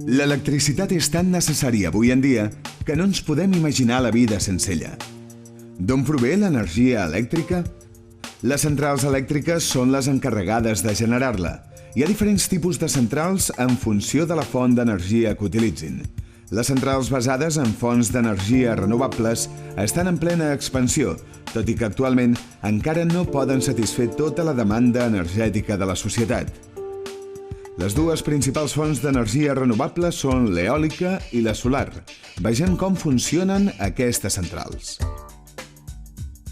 L'electricitat és tan necessària avui en dia que no ens podem imaginar la vida sense ella. D'on prové l'energia elèctrica? Les centrals elèctriques són les encarregades de generar-la. Hi ha diferents tipus de centrals en funció de la font d'energia que utilitzin. Les centrals basades en fonts d'energia renovables estan en plena expansió, tot i que actualment encara no poden satisfer tota la demanda energètica de la societat. Les dues principals fonts d'energia renovable són l'eòlica i la solar. Vegem com funcionen aquestes centrals.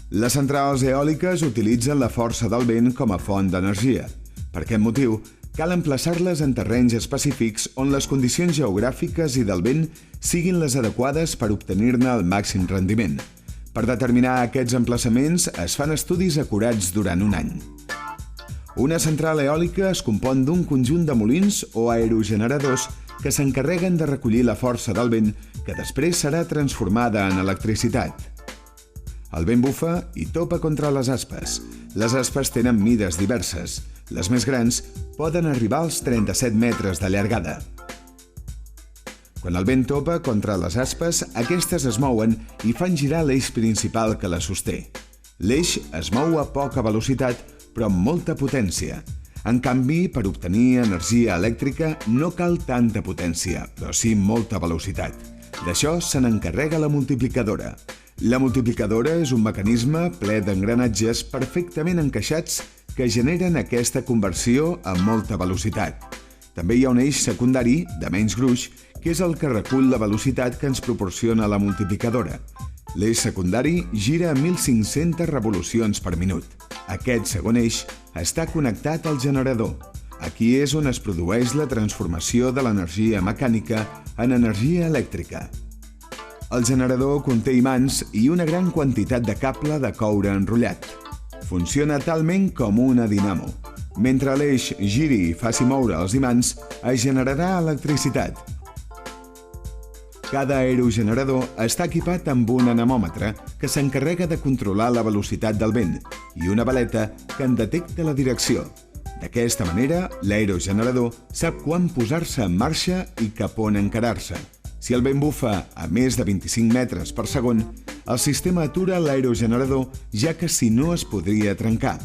Les centrals eòliques utilitzen la força del vent com a font d'energia. Per aquest motiu, cal emplaçar-les en terrenys específics on les condicions geogràfiques i del vent siguin les adequades per obtenir-ne el màxim rendiment. Per determinar aquests emplaçaments es fan estudis acurats durant un any. Una central eòlica es compon d'un conjunt de molins o aerogeneradors que s'encarreguen de recollir la força del vent que després serà transformada en electricitat. El vent bufa i topa contra les aspes. Les aspes tenen mides diverses. Les més grans poden arribar als 37 metres de llargada. Quan el vent topa contra les aspes, aquestes es mouen i fan girar l'eix principal que la sosté. L'eix es mou a poca velocitat, però amb molta potència. En canvi, per obtenir energia elèctrica no cal tanta potència, però sí molta velocitat. D'això se n'encarrega la multiplicadora. La multiplicadora és un mecanisme ple d'engranatges perfectament encaixats que generen aquesta conversió a molta velocitat. També hi ha un eix secundari, de menys gruix, que és el que recull la velocitat que ens proporciona la multiplicadora. L'eix secundari gira a 1.500 revolucions per minut. Aquest segon eix està connectat al generador. Aquí és on es produeix la transformació de l'energia mecànica en energia elèctrica. El generador conté imants i una gran quantitat de cable de coure enrotllat. Funciona talment com una dinamo. Mentre l'eix giri i faci moure els imants, es generarà electricitat. Cada aerogenerador està equipat amb un anemòmetre que s'encarrega de controlar la velocitat del vent i una baleta que en detecta la direcció. D'aquesta manera, l'aerogenerador sap quan posar-se en marxa i cap on encarar-se. Si el vent bufa a més de 25 metres per segon, el sistema atura l'aerogenerador, ja que si no es podria trencar.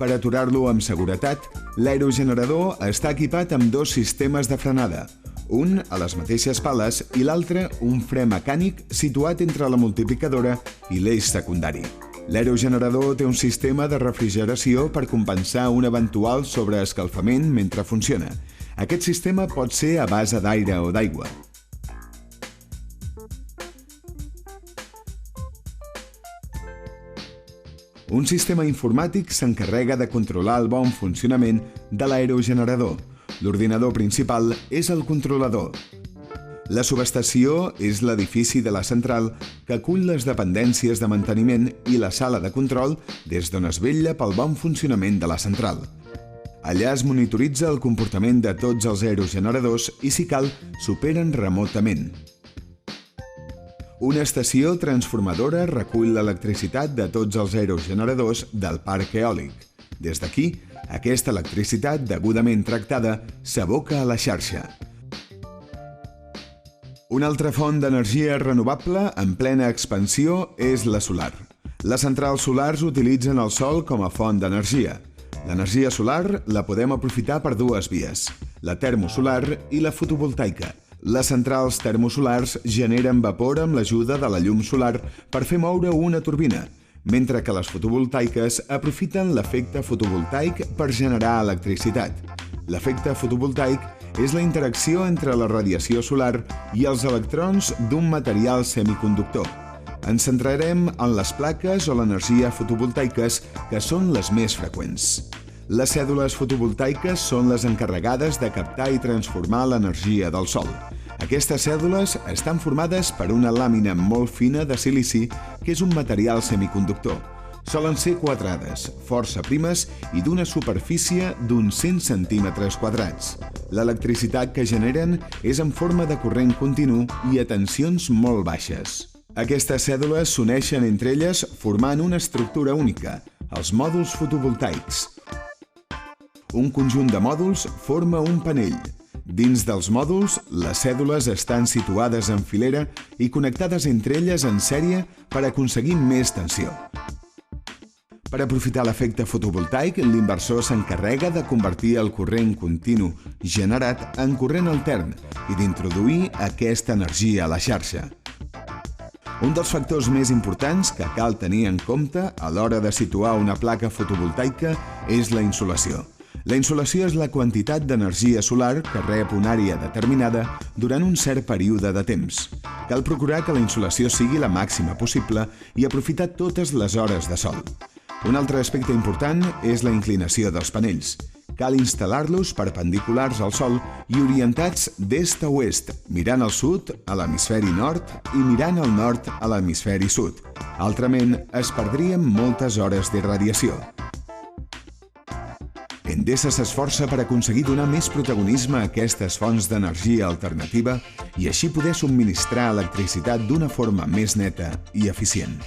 Per aturar-lo amb seguretat, l'aerogenerador està equipat amb dos sistemes de frenada, un a les mateixes pales i l'altre un fre mecànic situat entre la multiplicadora i l'eix secundari. L'aerogenerador té un sistema de refrigeració per compensar un eventual sobreescalfament mentre funciona. Aquest sistema pot ser a base d'aire o d'aigua. Un sistema informàtic s'encarrega de controlar el bon funcionament de l'aerogenerador. L'ordinador principal és el controlador. La subestació és l'edifici de la central que acull les dependències de manteniment i la sala de control des d'on es vetlla pel bon funcionament de la central. Allà es monitoritza el comportament de tots els aerogeneradors i, si cal, s'operen remotament. Una estació transformadora recull l'electricitat de tots els aerogeneradors del parc eòlic. Des d'aquí, aquesta electricitat degudament tractada s'aboca a la xarxa. Una altra font d'energia renovable en plena expansió és la solar. Les centrals solars utilitzen el sol com a font d'energia. L'energia solar la podem aprofitar per dues vies, la termosolar i la fotovoltaica. Les centrals termosolars generen vapor amb l'ajuda de la llum solar per fer moure una turbina, mentre que les fotovoltaiques aprofiten l'efecte fotovoltaic per generar electricitat. L'efecte fotovoltaic és la interacció entre la radiació solar i els electrons d'un material semiconductor. Ens centrarem en les plaques o l'energia fotovoltaiques, que són les més freqüents. Les cèl·lules fotovoltaiques són les encarregades de captar i transformar l'energia del sol. Aquestes cèl·lules estan formades per una làmina molt fina de silici, que és un material semiconductor. Solen ser quadrades, força primes i d'una superfície d'uns 100 centímetres quadrats. L'electricitat que generen és en forma de corrent continu i a tensions molt baixes. Aquestes cèl·lules s'uneixen entre elles formant una estructura única, els mòduls fotovoltaics. Un conjunt de mòduls forma un panell. Dins dels mòduls, les cèdules estan situades en filera i connectades entre elles en sèrie per aconseguir més tensió. Per aprofitar l'efecte fotovoltaic, l'inversor s'encarrega de convertir el corrent continu generat en corrent altern i d'introduir aquesta energia a la xarxa. Un dels factors més importants que cal tenir en compte a l'hora de situar una placa fotovoltaica és la insolació. La insolació és la quantitat d'energia solar que rep una àrea determinada durant un cert període de temps. Cal procurar que la insolació sigui la màxima possible i aprofitar totes les hores de sol. Un altre aspecte important és la inclinació dels panells. Cal instal·lar-los perpendiculars al sol i orientats d'est a oest, mirant al sud a l'hemisferi nord i mirant al nord a l'hemisferi sud. Altrament, es perdrien moltes hores d'irradiació. Endesa s'esforça per aconseguir donar més protagonisme a aquestes fonts d'energia alternativa i així poder subministrar electricitat d'una forma més neta i eficient.